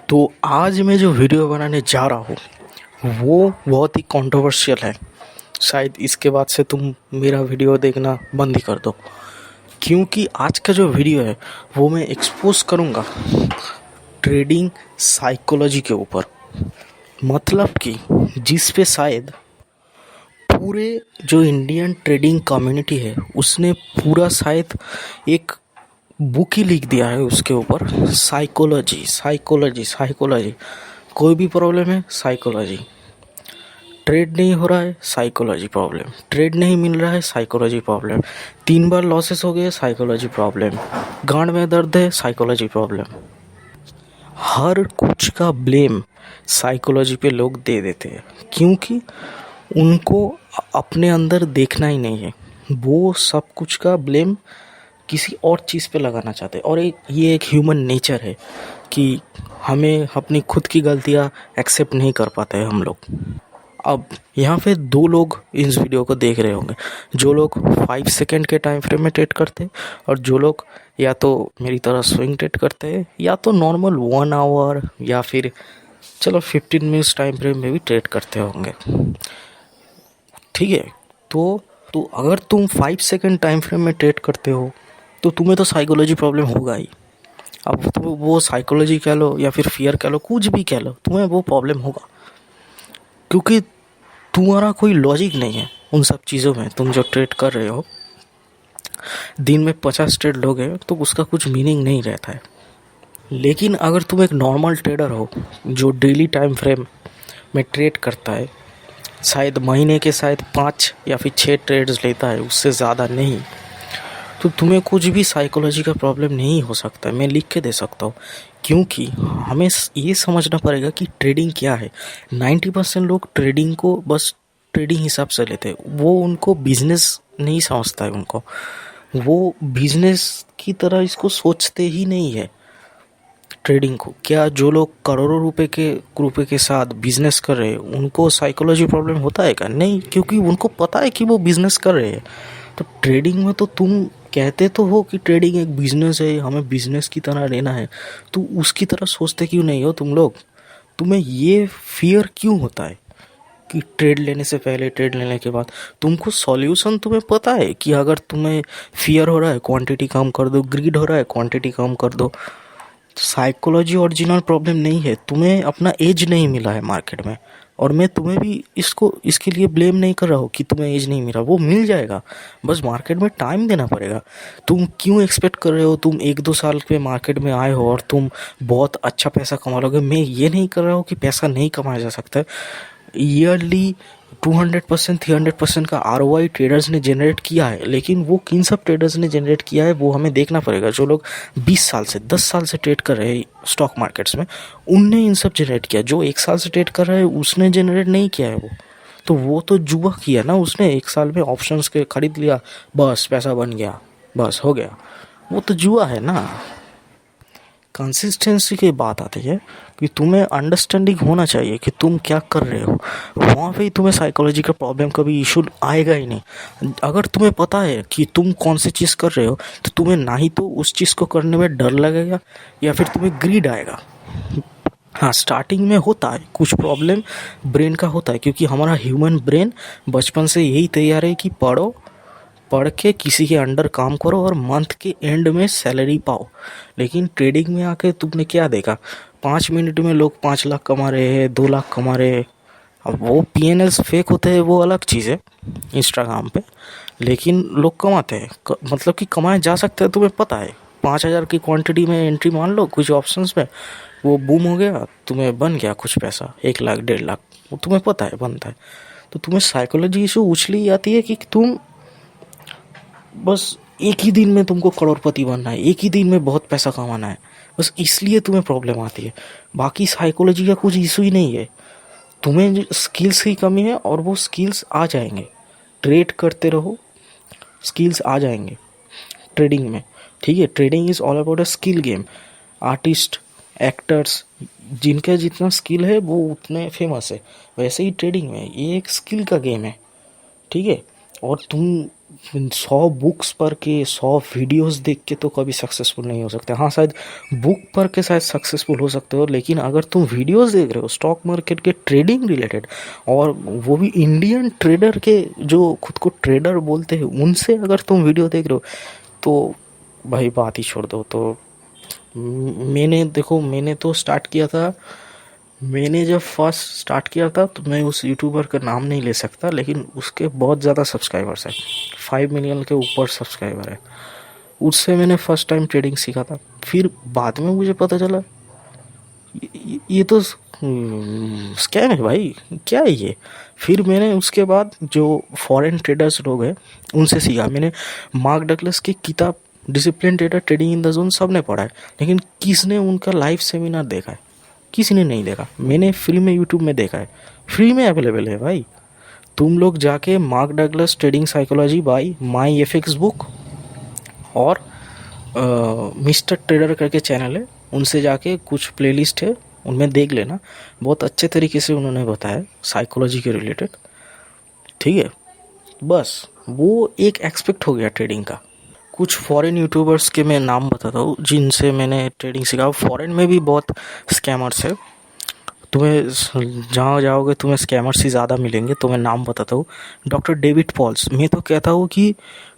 तो आज मैं जो वीडियो बनाने जा रहा हूँ वो बहुत ही कंट्रोवर्शियल है। शायद इसके बाद से तुम मेरा वीडियो देखना बंद ही कर दो, क्योंकि आज का जो वीडियो है वो मैं एक्सपोज करूँगा ट्रेडिंग साइकोलॉजी के ऊपर। मतलब कि जिस पे शायद पूरे जो इंडियन ट्रेडिंग कम्युनिटी है उसने पूरा शायद एक बुक ही लिख दिया है उसके ऊपर। साइकोलॉजी साइकोलॉजी साइकोलॉजी, कोई भी प्रॉब्लम है साइकोलॉजी, ट्रेड नहीं हो रहा है साइकोलॉजी प्रॉब्लम, ट्रेड नहीं मिल रहा है साइकोलॉजी प्रॉब्लम, 3 बार लॉसेस हो गए साइकोलॉजी प्रॉब्लम, गांड में दर्द है साइकोलॉजी प्रॉब्लम। हर कुछ का ब्लेम साइकोलॉजी पे लोग दे देते हैं, क्योंकि उनको अपने अंदर देखना ही नहीं है। वो सब कुछ का ब्लेम किसी और चीज़ पे लगाना चाहते हैं। और ये एक ह्यूमन नेचर है कि हमें अपनी खुद की गलतियाँ एक्सेप्ट नहीं कर पाते हैं हम लोग। अब यहाँ पे 2 लोग इस वीडियो को देख रहे होंगे, जो लोग 5 सेकेंड के टाइम फ्रेम में ट्रेड करते हैं और जो लोग या तो मेरी तरह स्विंग ट्रेड करते हैं या तो नॉर्मल 1 आवर या फिर चलो 15 मिनट्स टाइम फ्रेम में भी ट्रेड करते होंगे। ठीक है, तो अगर तुम 5 सेकेंड टाइम फ्रेम में ट्रेड करते हो तो तुम्हें तो साइकोलॉजी प्रॉब्लम होगा ही। अब तुम वो साइकोलॉजी कह लो या फिर फियर कह लो, कुछ भी कह लो, तुम्हें वो प्रॉब्लम होगा, क्योंकि तुम्हारा कोई लॉजिक नहीं है उन सब चीज़ों में। तुम जो ट्रेड कर रहे हो, दिन में 50 ट्रेड लोगे तो उसका कुछ मीनिंग नहीं रहता है। लेकिन अगर तुम एक नॉर्मल ट्रेडर हो जो डेली टाइम फ्रेम में ट्रेड करता है, शायद महीने के शायद 5 या फिर 6 ट्रेड्स लेता है, उससे ज़्यादा नहीं, तो तुम्हें कुछ भी साइकोलॉजी का प्रॉब्लम नहीं हो सकता। मैं लिख के दे सकता हूँ, क्योंकि हमें ये समझना पड़ेगा कि ट्रेडिंग क्या है। 90% लोग ट्रेडिंग को बस ट्रेडिंग हिसाब से लेते हैं। वो उनको बिजनेस नहीं समझता है, उनको वो बिजनेस की तरह इसको सोचते ही नहीं है ट्रेडिंग को। क्या जो लोग करोड़ों रुपए के साथ बिजनेस कर रहे हैं उनको साइकोलॉजी प्रॉब्लम होता है क्या? नहीं, क्योंकि उनको पता है कि वो बिजनेस कर रहे हैं। तो ट्रेडिंग में तो तुम कहते तो हो कि ट्रेडिंग एक बिजनेस है, हमें बिजनेस की तरह लेना है, तो उसकी तरह सोचते क्यों नहीं हो तुम लोग? तुम्हें ये फियर क्यों होता है कि ट्रेड लेने से पहले, ट्रेड लेने के बाद? तुमको सॉल्यूशन तुम्हें पता है कि अगर तुम्हें फियर हो रहा है क्वांटिटी कम कर दो, ग्रीड हो रहा है क्वांटिटी कम कर दो। साइकोलॉजी ओरिजिनल प्रॉब्लम नहीं है, तुम्हें अपना एज नहीं मिला है मार्केट में। और मैं तुम्हें भी इसके लिए ब्लेम नहीं कर रहा हूँ कि तुम्हें एज नहीं मिला, वो मिल जाएगा, बस मार्केट में टाइम देना पड़ेगा। तुम क्यों एक्सपेक्ट कर रहे हो तुम 1-2 साल के मार्केट में आए हो और तुम बहुत अच्छा पैसा कमा लोगे? मैं ये नहीं कर रहा हूँ कि पैसा नहीं कमाया जा सकता है। ईयरली 200% 300% का ROI ट्रेडर्स ने जनरेट किया है, लेकिन वो किन सब ट्रेडर्स ने जनरेट किया है वो हमें देखना पड़ेगा। जो लोग 20 साल से 10 साल से ट्रेड कर रहे हैं स्टॉक मार्केट्स में, उनने इन सब जनरेट किया। जो 1 साल से ट्रेड कर रहा है उसने जनरेट नहीं किया है वो तो जुआ किया ना। उसने 1 साल में ऑप्शंस के खरीद लिया, बस पैसा बन गया, बस हो गया, वो तो जुआ है ना। कंसिस्टेंसी की बात आती है कि तुम्हें अंडरस्टैंडिंग होना चाहिए कि तुम क्या कर रहे हो। वहाँ पे ही तुम्हें साइकोलॉजी का प्रॉब्लम कभी इशू आएगा ही नहीं। अगर तुम्हें पता है कि तुम कौन सी चीज़ कर रहे हो तो तुम्हें ना ही तो उस चीज़ को करने में डर लगेगा या फिर तुम्हें ग्रीड आएगा। हाँ, स्टार्टिंग में होता है कुछ प्रॉब्लम, ब्रेन का होता है, क्योंकि हमारा ह्यूमन ब्रेन बचपन से यही तैयार है कि पढ़ के किसी के अंडर काम करो और मंथ के एंड में सैलरी पाओ। लेकिन ट्रेडिंग में आके तुमने क्या देखा? 5 मिनट में लोग 5 लाख कमा रहे हैं, 2 लाख कमा रहे हैं। अब वो PNLs फेक होते हैं, वो अलग चीज़ है इंस्टाग्राम पे, लेकिन लोग कमाते हैं। मतलब कि कमाए जा सकते हैं, तुम्हें पता है। 5,000 की क्वांटिटी में एंट्री मान लो कुछ ऑप्शंस में, वो बूम हो गया, तुम्हें बन गया कुछ पैसा, 1 लाख 1.5 लाख, वो तुम्हें पता है बनता है। तो तुम्हें साइकोलॉजी इशू उछली आती है कि तुम बस एक ही दिन में तुमको करोड़पति बनना है, एक ही दिन में बहुत पैसा कमाना है, बस इसलिए तुम्हें प्रॉब्लम आती है। बाकी साइकोलॉजी का कुछ इशू ही नहीं है। तुम्हें स्किल्स की कमी है और वो स्किल्स आ जाएंगे। ट्रेड करते रहो, स्किल्स आ जाएंगे ट्रेडिंग में। ठीक है, trading is all about a skill game. Artist, actors, जिनका जितना स्किल है वो उतने फेमस है। वैसे ही ट्रेडिंग में ये एक स्किल का गेम है। ठीक है, और तुम 100 बुक्स पढ़ के 100 वीडियोस देख के तो कभी सक्सेसफुल नहीं हो सकते। हाँ, शायद बुक पढ़ के शायद सक्सेसफुल हो सकते हो, लेकिन अगर तुम वीडियोस देख रहे हो स्टॉक मार्केट के ट्रेडिंग रिलेटेड, और वो भी इंडियन ट्रेडर के जो खुद को ट्रेडर बोलते हैं उनसे अगर तुम वीडियो देख रहे हो, तो भाई बात ही छोड़ दो। तो मैंने तो स्टार्ट किया था। मैंने जब फर्स्ट स्टार्ट किया था तो मैं उस यूट्यूबर का नाम नहीं ले सकता, लेकिन उसके बहुत ज़्यादा सब्सक्राइबर्स हैं, 5 मिलियन के ऊपर सब्सक्राइबर है। उससे मैंने फर्स्ट टाइम ट्रेडिंग सीखा था। फिर बाद में मुझे पता चला ये तो स्कैम है भाई, क्या है ये। फिर मैंने उसके बाद जो फॉरेन ट्रेडर्स लोग हैं उनसे सीखा। मैंने मार्क डगलस की किताब discipline trader trading in the zone सब ने पढ़ा है, लेकिन किसने उनका लाइव सेमिनार देखा है? किसी ने नहीं देखा। मैंने फ्री में यूट्यूब में देखा है, फ्री में अवेलेबल है भाई। तुम लोग जाके mark Douglas trading psychology bye माई एफएक्स बुक और मिस्टर ट्रेडर करके चैनल है, उनसे जाके कुछ प्लेलिस्ट है उनमें देख लेना। बहुत अच्छे तरीके से उन्होंने बताया साइकोलॉजी के रिलेटेड, ठीक है। बस वो एक एक्सपेक्ट हो गया ट्रेडिंग का। कुछ फॉरेन यूट्यूबर्स के मैं नाम बताता हूँ जिनसे मैंने ट्रेडिंग सीखा। फॉरेन में भी बहुत स्कैमर्स है, तुम्हें जहाँ जाओगे तुम्हें स्कैमर्स ही ज़्यादा मिलेंगे। तो मैं नाम बताता हूँ, डॉक्टर डेविड पॉल्स। मैं तो कहता हूँ कि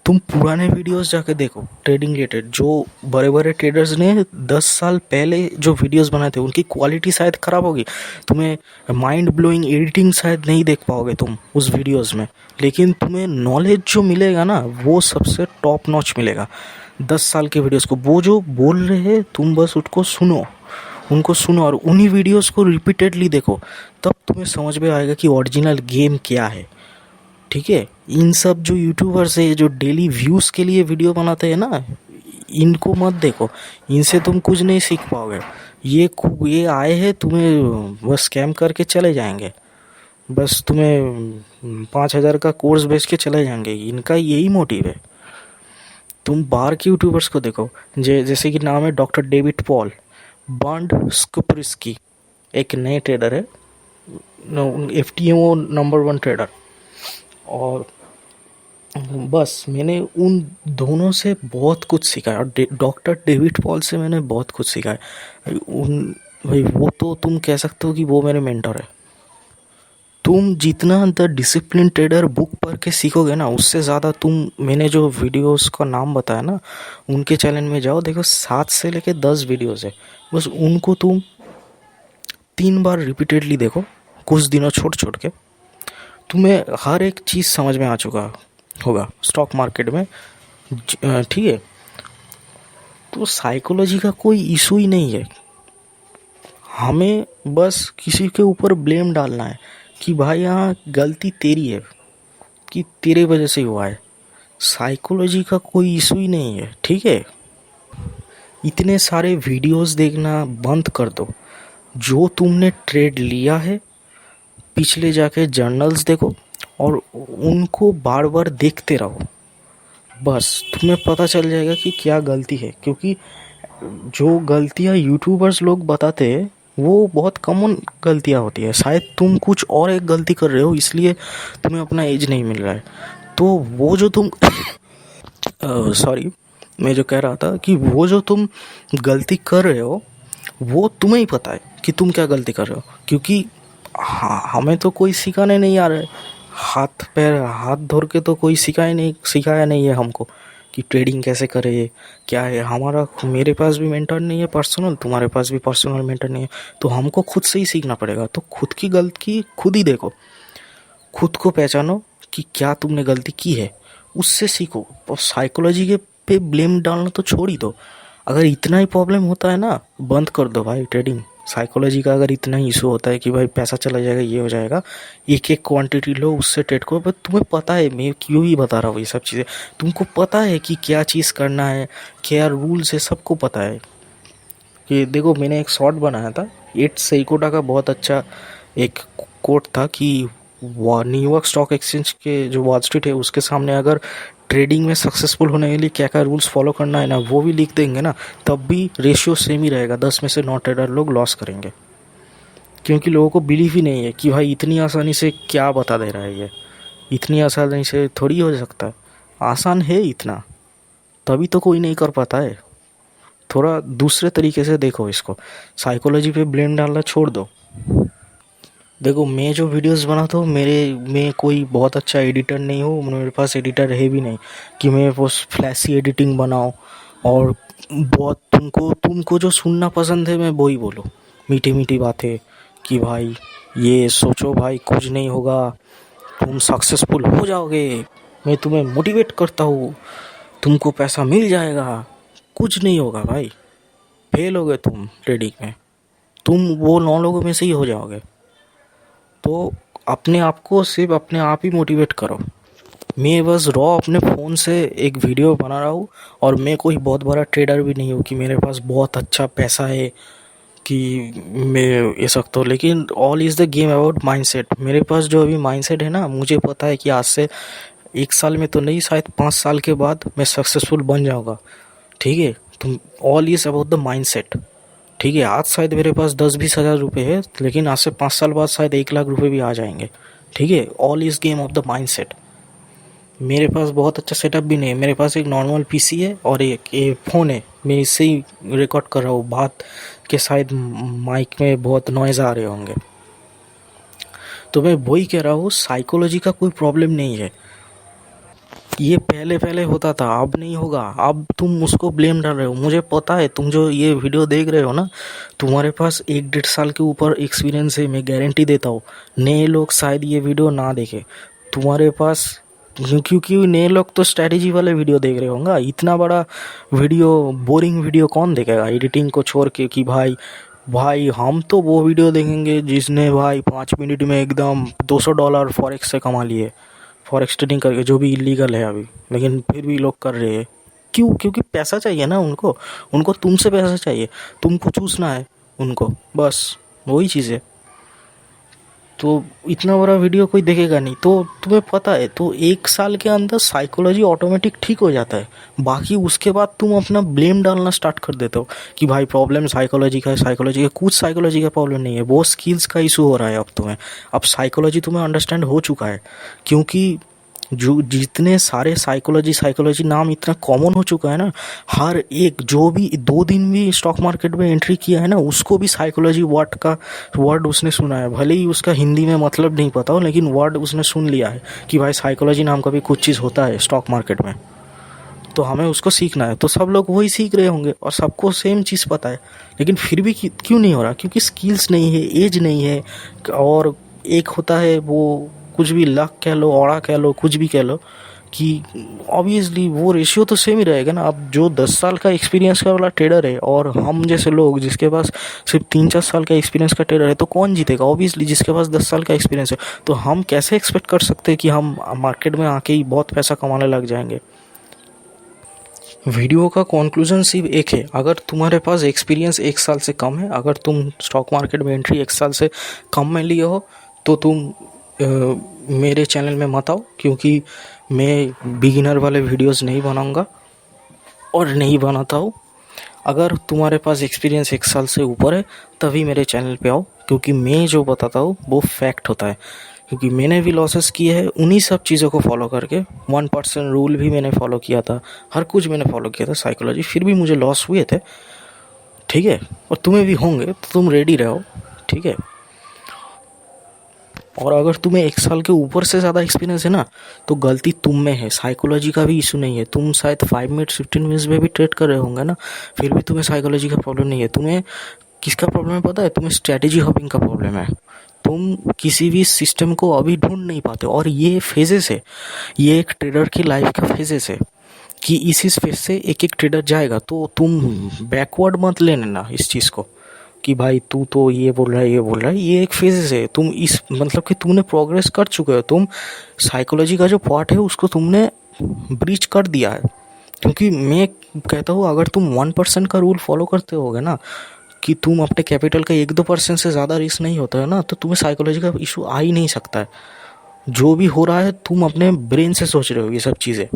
तुम पुराने वीडियोस जाके देखो ट्रेडिंग रिलेटेड। जो बड़े बड़े ट्रेडर्स ने 10 साल पहले जो वीडियोस बनाए थे उनकी क्वालिटी शायद ख़राब होगी, तुम्हें माइंड ब्लोइंग एडिटिंग शायद नहीं देख पाओगे तुम उस वीडियोज़ में, लेकिन तुम्हें नॉलेज जो मिलेगा ना वो सबसे टॉप नॉच मिलेगा। 10 साल के वीडियोज़ को वो जो बोल रहे हैं तुम बस उनको सुनो और उन्हीं वीडियोस को रिपीटेडली देखो, तब तुम्हें समझ में आएगा कि ओरिजिनल गेम क्या है, ठीक है। इन सब जो यूट्यूबर्स है जो डेली व्यूज़ के लिए वीडियो बनाते हैं ना, इनको मत देखो, इनसे तुम कुछ नहीं सीख पाओगे। ये आए हैं तुम्हें बस स्कैम करके चले जाएंगे, बस तुम्हें 5,000 का कोर्स बेच के चले जाएंगे, इनका यही मोटिव है। तुम बाहर के यूट्यूबर्स को देखो, जैसे कि नाम है डॉक्टर डेविड पॉल, बॉन्ड स्कुप्रिस्की, एक नए ट्रेडर है, FTMO नंबर 1 ट्रेडर। और बस मैंने उन दोनों से बहुत कुछ सीखा है, और डॉक्टर डेविड पॉल से मैंने बहुत कुछ सीखा है। भाई वो तो तुम कह सकते हो कि वो मेरे मेंटर है। तुम जितना द डिसिप्लिन ट्रेडर बुक पढ़ के सीखोगे ना, उससे ज़्यादा तुम मैंने जो वीडियोस का नाम बताया ना उनके चैनल में जाओ, देखो 7 से लेके 10 वीडियोस है, बस उनको तुम 3 बार रिपीटेडली देखो, कुछ दिनों छोड़ के तुम्हें हर एक चीज़ समझ में आ चुका होगा स्टॉक मार्केट में, ठीक है। तो साइकोलॉजी का कोई इशू ही नहीं है, हमें बस किसी के ऊपर ब्लेम डालना है कि भाई यहाँ गलती तेरी है, कि तेरे वजह से हुआ है। साइकोलॉजी का कोई इशू ही नहीं है, ठीक है। इतने सारे वीडियोस देखना बंद कर दो। जो तुमने ट्रेड लिया है पिछले जाके जर्नल्स देखो और उनको बार बार देखते रहो, बस तुम्हें पता चल जाएगा कि क्या गलती है। क्योंकि जो गलतियाँ यूट्यूबर्स लोग बताते हैं वो बहुत कॉमन गलतियाँ होती है, शायद तुम कुछ और एक गलती कर रहे हो इसलिए तुम्हें अपना एज नहीं मिल रहा है। तो वो जो तुम सॉरी, मैं जो कह रहा था कि वो जो तुम गलती कर रहे हो वो तुम्हें ही पता है कि तुम क्या गलती कर रहे हो, क्योंकि हमें तो कोई सिखाने नहीं आ रहा है। हाथ धो के तो कोई सिखाया नहीं है हमको कि ट्रेडिंग कैसे करे, क्या है। मेरे पास भी मेंटर नहीं है पर्सनल, तुम्हारे पास भी पर्सनल मेंटर नहीं है, तो हमको खुद से ही सीखना पड़ेगा। तो खुद की गलती खुद ही देखो, खुद को पहचानो कि क्या तुमने गलती की है, उससे सीखो। और साइकोलॉजी के पे ब्लेम डालना तो छोड़ ही दो। अगर इतना ही प्रॉब्लम होता है ना, बंद कर दो भाई ट्रेडिंग। साइकोलॉजी का अगर इतना ही इशू होता है कि भाई पैसा चला जाएगा, ये हो जाएगा, एक एक क्वांटिटी लो उससे ट्रेड करो। बट तुम्हें पता है, मैं क्यों ही बता रहा हूँ ये सब चीज़ें, तुमको पता है कि क्या चीज़ करना है, क्या रूल्स है, सबको पता है। कि देखो मैंने एक शॉर्ट बनाया था, 8 सेइकोटा का बहुत अच्छा एक कोट था कि न्यूयॉर्क स्टॉक एक्सचेंज के जो वॉल स्ट्रीट है उसके सामने अगर ट्रेडिंग में सक्सेसफुल होने के लिए क्या क्या रूल्स फॉलो करना है ना, वो भी लिख देंगे ना, तब भी रेशियो सेम ही रहेगा, 10 में से 9 ट्रेडर लोग लॉस करेंगे। क्योंकि लोगों को बिलीव ही नहीं है कि भाई इतनी आसानी से क्या बता दे रहा है ये, इतनी आसानी से थोड़ी हो सकता है। आसान है इतना, तभी तो कोई नहीं कर पाता है। थोड़ा दूसरे तरीके से देखो इसको, साइकोलॉजी पे ब्लेम डालना छोड़ दो। देखो, मैं जो वीडियोस बनाता हूँ, मैं कोई बहुत अच्छा एडिटर नहीं हूँ, मेरे पास एडिटर है भी नहीं कि मैं वो फ्लैशी एडिटिंग बनाऊँ। और बहुत तुमको जो सुनना पसंद है मैं वही बोलूँ, मीठी मीठी बातें कि भाई ये सोचो भाई कुछ नहीं होगा, तुम सक्सेसफुल हो जाओगे, मैं तुम्हें मोटिवेट करता हूँ, तुमको पैसा मिल जाएगा। कुछ नहीं होगा भाई, फेल होगे तुम ट्रेडिंग में, तुम वो 9 लोगों में से ही हो जाओगे। तो अपने आप को सिर्फ अपने आप ही मोटिवेट करो। मैं बस रॉ अपने फ़ोन से एक वीडियो बना रहा हूँ, और मैं कोई बहुत बड़ा ट्रेडर भी नहीं हूँ कि मेरे पास बहुत अच्छा पैसा है कि मैं ये सकता हूँ। लेकिन all is the game about mindset. मेरे पास जो अभी माइंडसेट है ना, मुझे पता है कि आज से 1 साल में तो नहीं, शायद 5 साल के बाद मैं सक्सेसफुल बन जाऊँगा। ठीक है, तो all is about the mindset. ठीक है, आज शायद मेरे पास 10-20 हज़ार रुपये है, लेकिन आज से 5 साल बाद शायद 1 लाख रुपये भी आ जाएंगे। ठीक है, all is game of the mindset. मेरे पास बहुत अच्छा सेटअप भी नहीं है, मेरे पास एक नॉर्मल पीसी है और एक ये फ़ोन है, मैं इससे ही रिकॉर्ड कर रहा हूँ। बात के शायद माइक में बहुत नॉइज़ आ रहे होंगे। तो मैं वही कह रहा हूँ, साइकोलॉजी का कोई प्रॉब्लम नहीं है। ये पहले पहले होता था, अब नहीं होगा। अब तुम उसको ब्लेम डाल रहे हो। मुझे पता है, तुम जो ये वीडियो देख रहे हो ना, तुम्हारे पास 1-1.5 साल के ऊपर एक्सपीरियंस है, मैं गारंटी देता हूँ। नए लोग शायद ये वीडियो ना देखे तुम्हारे पास, क्योंकि नए लोग तो स्ट्रैटेजी वाले वीडियो देख रहे होंगे। इतना बड़ा वीडियो, बोरिंग वीडियो कौन देखेगा एडिटिंग को छोड़ के कि भाई भाई हम तो वो वीडियो देखेंगे जिसने भाई 5 मिनट में एकदम $200 फॉरेक्स से कमा लिए, फॉरेक्स ट्रेडिंग करके, जो भी इलीगल है अभी, लेकिन फिर भी लोग कर रहे हैं। क्यों? क्योंकि पैसा चाहिए ना उनको, उनको तुमसे पैसा चाहिए, तुमको चूसना है उनको, बस वही चीज़ है। तो इतना बड़ा वीडियो कोई देखेगा नहीं। तो तुम्हें पता है, तो 1 साल के अंदर साइकोलॉजी ऑटोमेटिक ठीक हो जाता है। बाकी उसके बाद तुम अपना ब्लेम डालना स्टार्ट कर देते हो कि भाई प्रॉब्लम साइकोलॉजी का है, साइकोलॉजी का। कुछ साइकोलॉजी का प्रॉब्लम नहीं है, वो स्किल्स का इशू हो रहा है अब तुम्हें। अब साइकोलॉजी तुम्हें अंडरस्टैंड हो चुका है, क्योंकि जो जितने सारे साइकोलॉजी नाम इतना कॉमन हो चुका है ना, हर एक जो भी 2 दिन भी स्टॉक मार्केट में एंट्री किया है ना, उसको भी साइकोलॉजी वर्ड उसने सुना है। भले ही उसका हिंदी में मतलब नहीं पता हो, लेकिन वर्ड उसने सुन लिया है कि भाई साइकोलॉजी नाम का भी कुछ चीज़ होता है स्टॉक मार्केट में, तो हमें उसको सीखना है। तो सब लोग वही सीख रहे होंगे और सबको सेम चीज़ पता है, लेकिन फिर भी क्यों नहीं हो रहा? क्योंकि स्किल्स नहीं है, एज नहीं है। और एक होता है वो, कुछ भी लक कह लो, औड़ा कह लो, कुछ भी कह लो, कि ऑब्वियसली वो रेशियो तो सेम ही रहेगा ना। अब जो 10 साल का एक्सपीरियंस का वाला ट्रेडर है और हम जैसे लोग जिसके पास सिर्फ 3-4 साल का एक्सपीरियंस का ट्रेडर है, तो कौन जीतेगा? ऑब्वियसली जिसके पास 10 साल का एक्सपीरियंस है। तो हम कैसे एक्सपेक्ट कर सकते हैं कि हम मार्केट में आके ही बहुत पैसा कमाने लग जाएंगे? वीडियो का कंक्लूजन सिर्फ एक है, अगर तुम्हारे पास एक्सपीरियंस 1 साल से कम है, अगर तुम स्टॉक मार्केट में एंट्री 1 साल से कम में लिए हो, तो तुम मेरे चैनल में मत आओ, क्योंकि मैं बिगिनर वाले वीडियोस नहीं बनाऊंगा और नहीं बनाता हूँ। अगर तुम्हारे पास एक्सपीरियंस 1 साल से ऊपर है तभी मेरे चैनल पे आओ, क्योंकि मैं जो बताता हूँ वो फैक्ट होता है। क्योंकि मैंने भी लॉसेस किए हैं उन्हीं सब चीज़ों को फॉलो करके। 1% रूल भी मैंने फॉलो किया था, हर कुछ मैंने फॉलो किया था साइकोलॉजी, फिर भी मुझे लॉस हुए थे। ठीक है, और तुम्हें भी होंगे, तो तुम रेडी रहो। ठीक है, और अगर तुम्हें 1 साल के ऊपर से ज़्यादा एक्सपीरियंस है ना, तो गलती तुम में है, साइकोलॉजी का भी इशू नहीं है। तुम शायद 5 मिनट 15 मिनट्स में भी ट्रेड कर रहे होंगे ना, फिर भी तुम्हें साइकोलॉजी का प्रॉब्लम नहीं है। तुम्हें किसका प्रॉब्लम है पता है? तुम्हें स्ट्रैटेजी हॉपिंग का प्रॉब्लम है। तुम किसी भी सिस्टम को अभी ढूंढ नहीं पाते, और ये फेजेस है, ये एक ट्रेडर की लाइफ का फेजेस है कि इसी फेज से एक एक ट्रेडर जाएगा। तो तुम बैकवर्ड मत ले लेना इस चीज़ को कि भाई तू तो ये बोल रहा है, ये बोल रहा है। ये एक फेजेस है, तुम इस मतलब कि तुमने प्रोग्रेस कर चुके हो, तुम साइकोलॉजी का जो पार्ट है उसको तुमने ब्रीच कर दिया है। क्योंकि मैं कहता हूँ, अगर तुम 1% का रूल फॉलो करते होगे ना, कि तुम अपने कैपिटल का 1-2% से ज़्यादा रिस्क नहीं होता है ना, तो तुम्हें साइकोलॉजी का इशू आ ही नहीं सकता है। जो भी हो रहा है तुम अपने ब्रेन से सोच रहे हो ये सब चीज़ें।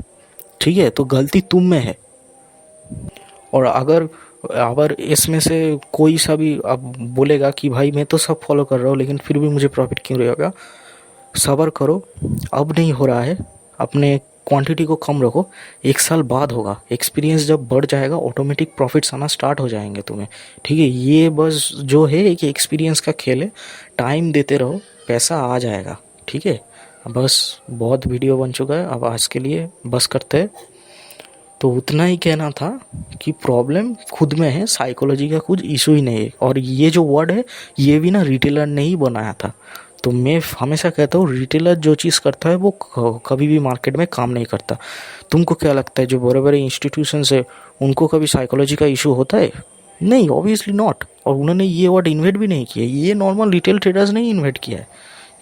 ठीक है, तो गलती तुम में है। और अगर अगर इसमें से कोई सा भी अब बोलेगा कि भाई मैं तो सब फॉलो कर रहा हूँ लेकिन फिर भी मुझे प्रॉफिट क्यों रहेगा, सब्र करो, अब नहीं हो रहा है, अपने क्वांटिटी को कम रखो, 1 साल बाद होगा। एक्सपीरियंस जब बढ़ जाएगा ऑटोमेटिक प्रॉफिट्स आना स्टार्ट हो जाएंगे तुम्हें, ठीक है। ये बस जो है कि एक्सपीरियंस का खेल है, टाइम देते रहो, पैसा आ जाएगा, ठीक है। बस बहुत वीडियो बन चुका है, अब आज के लिए बस करते हैं। तो उतना ही कहना था कि प्रॉब्लम खुद में है, साइकोलॉजी का कुछ इशू ही नहीं है। और ये जो वर्ड है ये भी ना रिटेलर ने ही बनाया था। तो मैं हमेशा कहता हूँ रिटेलर जो चीज़ करता है वो कभी भी मार्केट में काम नहीं करता। तुमको क्या लगता है जो बड़े बड़े इंस्टीट्यूशंस है उनको कभी साइकोलॉजी का इशू होता है? नहीं, ऑब्वियसली नॉट। और उन्होंने ये वर्ड इन्वेंट भी नहीं किया, ये नॉर्मल रिटेल ट्रेडर्स ने ही इन्वेंट किया है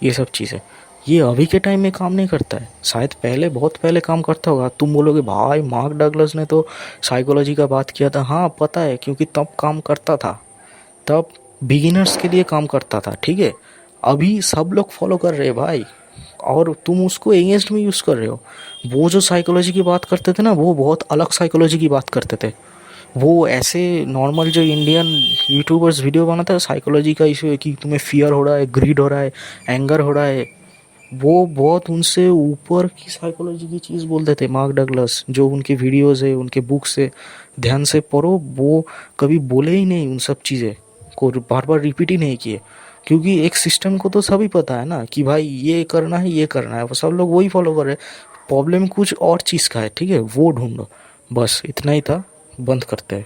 ये सब चीज़ें। ये अभी के टाइम में काम नहीं करता है, शायद पहले बहुत पहले काम करता होगा। तुम बोलोगे भाई मार्क डगलस ने तो साइकोलॉजी का बात किया था। हाँ पता है, क्योंकि तब काम करता था, तब बिगिनर्स के लिए काम करता था, ठीक है। अभी सब लोग फॉलो कर रहे हैं भाई, और तुम उसको अगेंस्ट में यूज़ कर रहे हो। वो जो साइकोलॉजी की बात करते थे ना, वो बहुत अलग साइकोलॉजी की बात करते थे। वो ऐसे नॉर्मल जो इंडियन यूट्यूबर्स वीडियो बनाते हैं साइकोलॉजी का इशू है कि तुम्हें फियर हो रहा है, ग्रीड हो रहा है, एंगर हो रहा है, वो बहुत उनसे ऊपर की साइकोलॉजी की चीज़ बोलते थे मार्क डगलस। जो उनके वीडियोस है, उनके बुक्स है, ध्यान से पढ़ो, वो कभी बोले ही नहीं उन सब चीज़ें को, बार बार रिपीट ही नहीं किए। क्योंकि एक सिस्टम को तो सभी पता है ना कि भाई ये करना है, ये करना है, वो सब लोग वही फॉलो कर रहे हैं। प्रॉब्लम कुछ और चीज़ का है, ठीक है, वो ढूंढो। बस इतना ही था, बंद करते हैं।